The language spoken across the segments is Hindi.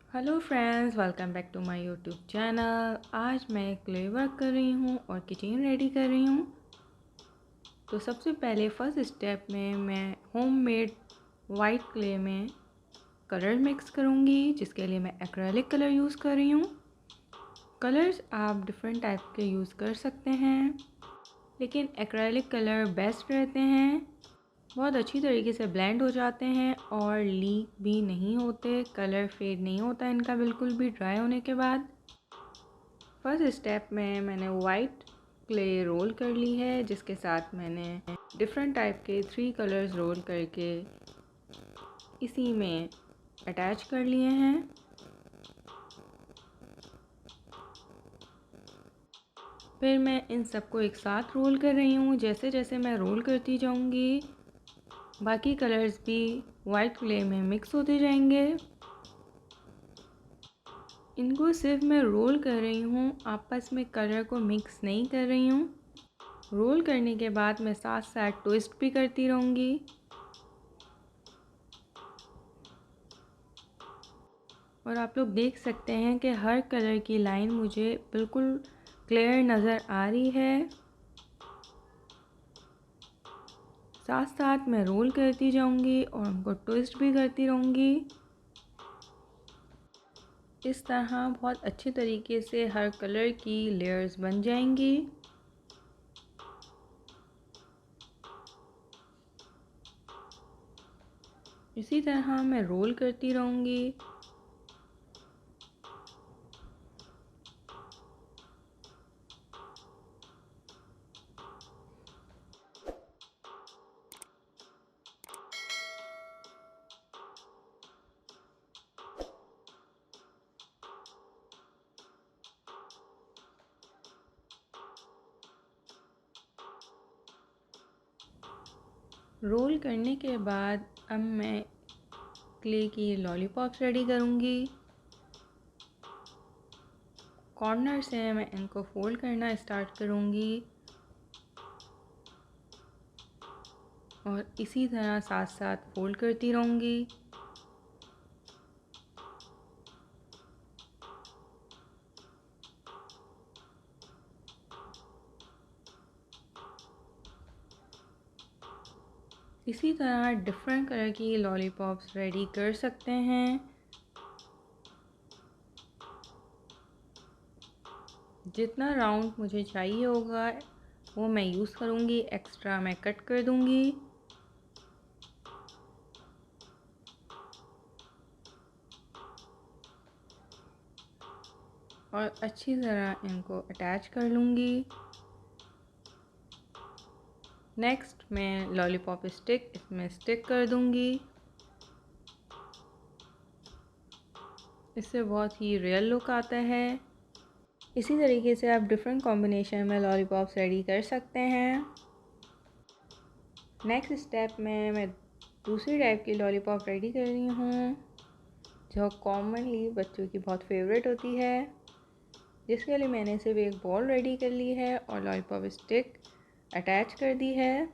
Hello friends, welcome back to my YouTube channel. आज मैं क्ले वर्क कर रही हूँ और किचन रेडी कर रही हूँ। तो सबसे पहले फर्स्ट स्टेप में मैं होममेड वाइट क्ले में कलर मिक्स करूँगी, जिसके लिए मैं एक्रेलिक कलर यूज़ कर रही हूँ। कलर्स आप डिफरेंट टाइप के यूज़ कर सकते हैं, लेकिन एक्रेलिक कलर बेस्ट रहते हैं। बहुत अच्छी तरीके से ब्लेंड हो जाते हैं और लीक भी नहीं होते, कलर फेड नहीं होता इनका बिल्कुल भी ड्राई होने के बाद। फर्स्ट स्टेप में मैंने वाइट क्ले रोल कर ली है, जिसके साथ मैंने डिफरेंट टाइप के 3 कलर्स रोल करके इसी में अटैच कर लिए हैं। फिर मैं इन सबको एक साथ रोल कर रही हूँ। जैसे जैसे मैं रोल करती जाऊँगी, बाकी कलर्स भी वाइट क्ले में मिक्स होते जाएंगे। इनको सिर्फ मैं रोल कर रही हूँ, आपस में कलर को मिक्स नहीं कर रही हूँ। रोल करने के बाद मैं साथ साथ ट्विस्ट भी करती रहूँगी। और आप लोग देख सकते हैं कि हर कलर की लाइन मुझे बिल्कुल क्लियर नज़र आ रही है। साथ साथ मैं रोल करती जाऊंगी और उनको ट्विस्ट भी करती रहूँगी। इस तरह बहुत अच्छी तरीके से हर कलर की लेयर्स बन जाएंगी। इसी तरह मैं रोल करती रहूँगी। रोल करने के बाद अब मैं क्ले की लॉलीपॉप्स रेडी करूँगी। कॉर्नर से मैं इनको फोल्ड करना स्टार्ट करूँगी और इसी तरह साथ साथ फोल्ड करती रहूँगी। इसी तरह डिफरेंट कलर की लॉलीपॉप्स रेडी कर सकते हैं। जितना राउंड मुझे चाहिए होगा वो मैं यूज़ करूँगी, एक्स्ट्रा मैं कट कर दूँगी। और अच्छी तरह इनको अटैच कर लूँगी। नेक्स्ट मैं लॉलीपॉप स्टिक इसमें स्टिक कर दूँगी। इससे बहुत ही रियल लुक आता है। इसी तरीके से आप डिफरेंट कॉम्बिनेशन में लॉलीपॉप्स रेडी कर सकते हैं। नेक्स्ट स्टेप में मैं दूसरी टाइप की लॉलीपॉप रेडी कर रही हूँ, जो कॉमनली बच्चों की बहुत फेवरेट होती है। जिसके लिए मैंने सिर्फ एक बॉल रेडी कर ली है और लॉलीपॉप स्टिक अटैच कर दी है।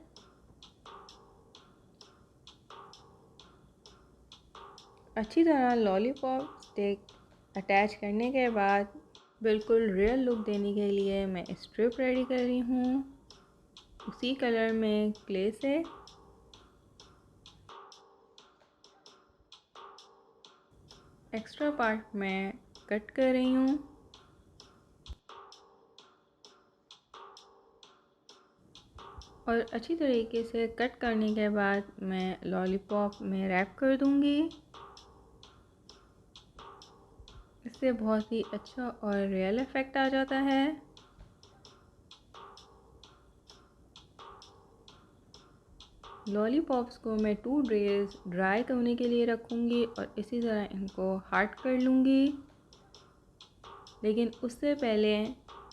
अच्छी तरह लॉलीपॉप स्टिक अटैच करने के बाद बिल्कुल रियल लुक देने के लिए मैं स्ट्रिप रेडी कर रही हूँ, उसी कलर में क्ले से। एक्स्ट्रा पार्ट मैं कट कर रही हूँ। और अच्छी तरीके से कट करने के बाद मैं लॉलीपॉप में रैप कर दूँगी। इससे बहुत ही अच्छा और रियल इफ़ेक्ट आ जाता है। लॉलीपॉप्स को मैं 2 डेज़ ड्राई करने के लिए रखूँगी और इसी तरह इनको हार्ड कर लूँगी। लेकिन उससे पहले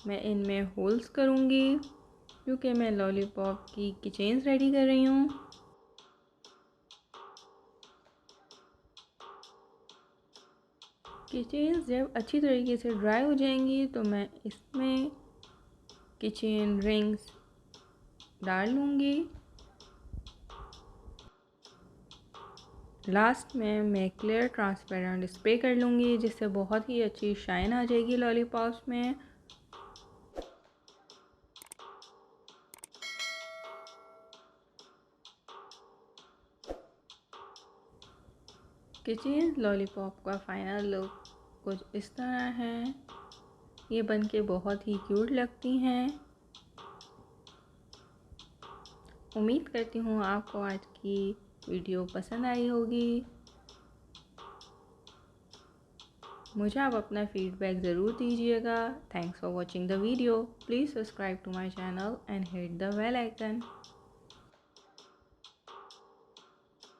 मैं इनमें होल्स करूँगी, क्योंकि मैं लॉलीपॉप की कीचेन्स रेडी कर रही हूँ। कीचेन्स जब अच्छी तरीके से ड्राई हो जाएंगी तो मैं इसमें किचन रिंग्स डाल लूँगी। लास्ट में मैं क्लियर ट्रांसपेरेंट स्प्रे कर लूँगी, जिससे बहुत ही अच्छी शाइन आ जाएगी लॉलीपॉप्स में। किचन लॉलीपॉप का फाइनल लुक कुछ इस तरह है। ये बनके बहुत ही क्यूट लगती हैं। उम्मीद करती हूँ आपको आज की वीडियो पसंद आई होगी। मुझे आप अपना फीडबैक ज़रूर दीजिएगा। Thanks for watching the video. Please subscribe to my channel and hit the bell icon.